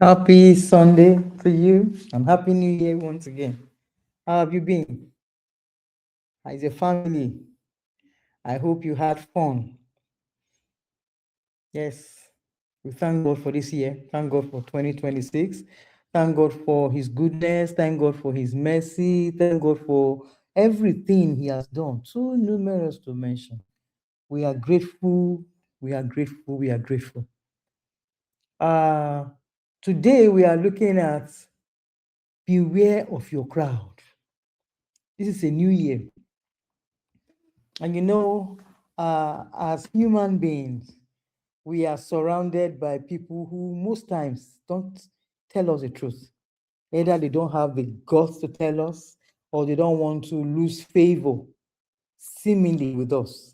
Happy Sunday to you and Happy New Year once again. How have you been? How is your family? I hope you had fun. Yes, we thank God for this year. Thank God for 2026. Thank God for His goodness. Thank God for His mercy. Thank God for everything He has done. Too numerous to mention. We are grateful. We are grateful. We are grateful. Uh, Today we are looking at beware of your crowd. This is a new year. And as human beings, we are surrounded by people who most times don't tell us the truth. Either they don't have the guts to tell us, or they don't want to lose favor seemingly with us.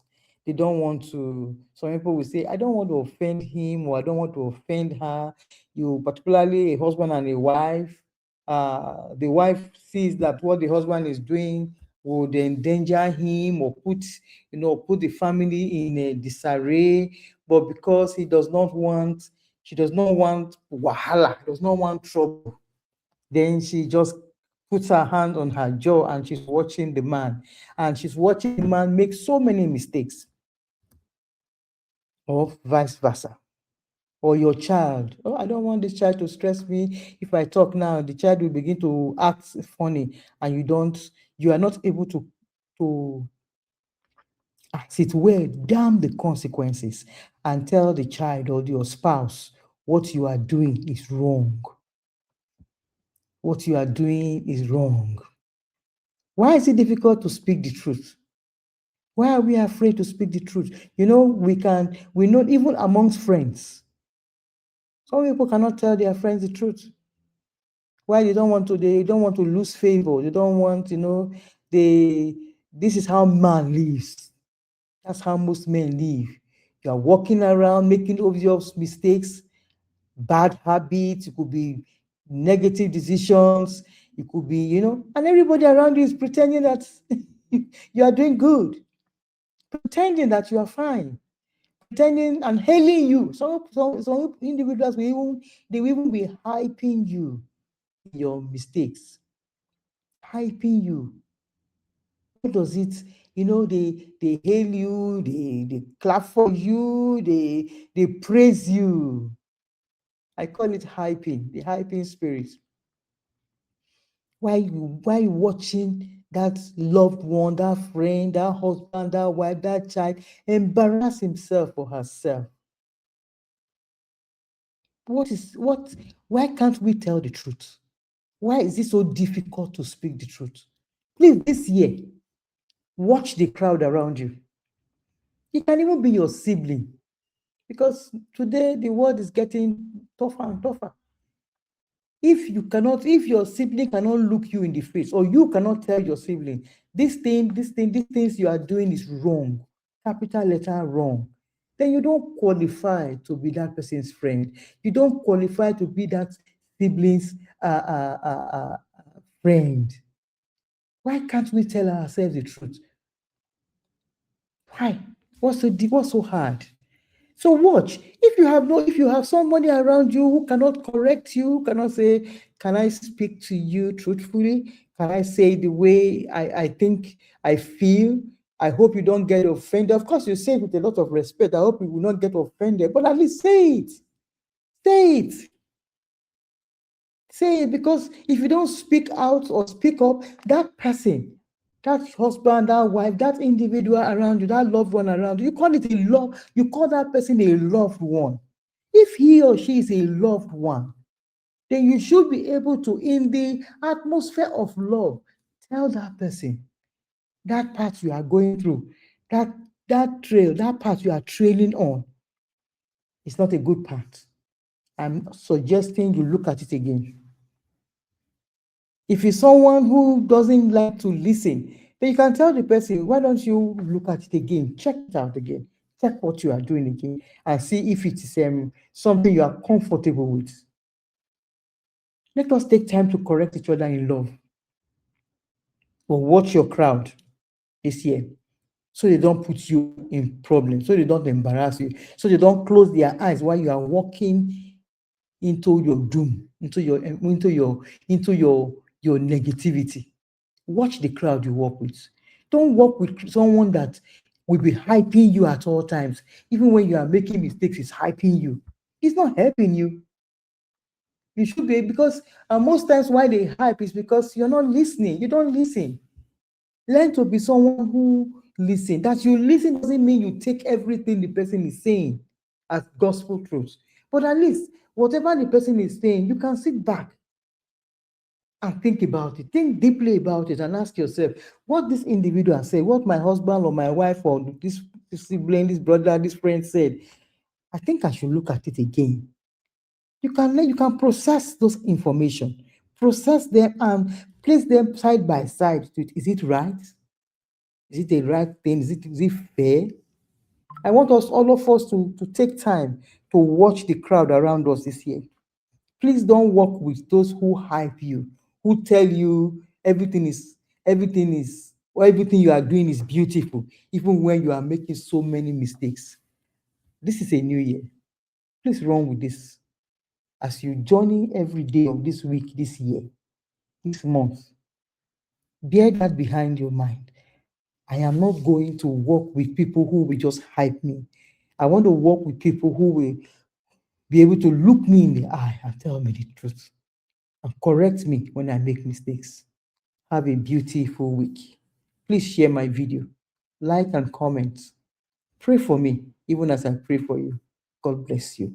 They don't want to, some people will say, I don't want to offend him or I don't want to offend her. You, particularly a husband and a wife, the wife sees that what the husband is doing would endanger him or put the family in a disarray. But because she does not want wahala, does not want trouble, then she just puts her hand on her jaw and she's watching the man. And she's watching the man make so many mistakes, or vice versa. Or your child, oh, I don't want this child to stress me. If I talk now, the child will begin to act funny, and you are not able to as it were, damn the consequences and tell the child or your spouse what you are doing is wrong. What you are doing is wrong. Why is it difficult to speak the truth? Why are we afraid to speak the truth? We know even amongst friends. Some people cannot tell their friends the truth. Why they don't want to lose favor. They don't want, this is how man lives. That's how most men live. You are walking around making obvious mistakes, bad habits, it could be negative decisions, it could be, and everybody around you is pretending that you are doing good, pretending that you are fine, pretending and hailing you. Some individuals will even be hyping you, your mistakes, hyping you. What does it, they hail you, they clap for you, they praise you. I call it hyping, the hyping spirit. Why you watching that loved one, that friend, that husband, that wife, that child embarrass himself or herself? Why can't we tell the truth? Why is it so difficult to speak the truth? Please, this year, watch the crowd around you. It can even be your sibling, because today the world is getting tougher and tougher. If your sibling cannot look you in the face, or you cannot tell your sibling, these things you are doing is wrong, capital letter wrong, then you don't qualify to be that person's friend. You don't qualify to be that sibling's friend. Why can't we tell ourselves the truth? Why? What's so hard? So watch. If you have somebody around you who cannot correct you, who cannot say, can I speak to you truthfully? Can I say the way I think I feel? I hope you don't get offended. Of course, you say it with a lot of respect. I hope you will not get offended, but at least say it. Say it. Say it, because if you don't speak out or speak up, that person, that husband, that wife, that individual around you, that loved one around you, you call that person a loved one. If he or she is a loved one, then you should be able to, in the atmosphere of love, tell that person that path you are going through, that path you are trailing on, is not a good path. I'm suggesting you look at it again. If it's someone who doesn't like to listen, then you can tell the person, why don't you look at it again? Check it out again. Check what you are doing again and see if it is something you are comfortable with. Let us take time to correct each other in love. But watch your crowd this year, so they don't put you in problems, so they don't embarrass you, so they don't close their eyes while you are walking into your doom, into your negativity. Watch the crowd you work with. Don't work with someone that will be hyping you at all times. Even when you are making mistakes, it's hyping you. It's not helping you. You should be, because most times why they hype is because you're not listening. You don't listen. Learn to be someone who listen. That you listen doesn't mean you take everything the person is saying as gospel truth. But at least whatever the person is saying, you can sit back and think about it. Think deeply about it and ask yourself, what this individual said, what my husband or my wife or this sibling, this brother, this friend said, I think I should look at it again. You can process those information, process them and place them side by side. Is it right? Is it the right thing? Is it fair? I want us, all of us, to take time to watch the crowd around us this year. Please don't work with those who hype you, who tell you everything is or everything you are doing is beautiful, even when you are making so many mistakes. This is a new year. Please run with this as you journey every day of this week, this year, this month. Bear that behind your mind. I am not going to work with people who will just hype me. I want to work with people who will be able to look me in the eye and tell me the truth and correct me when I make mistakes. Have a beautiful week. Please share my video, like and comment. Pray for me, even as I pray for you. God bless you.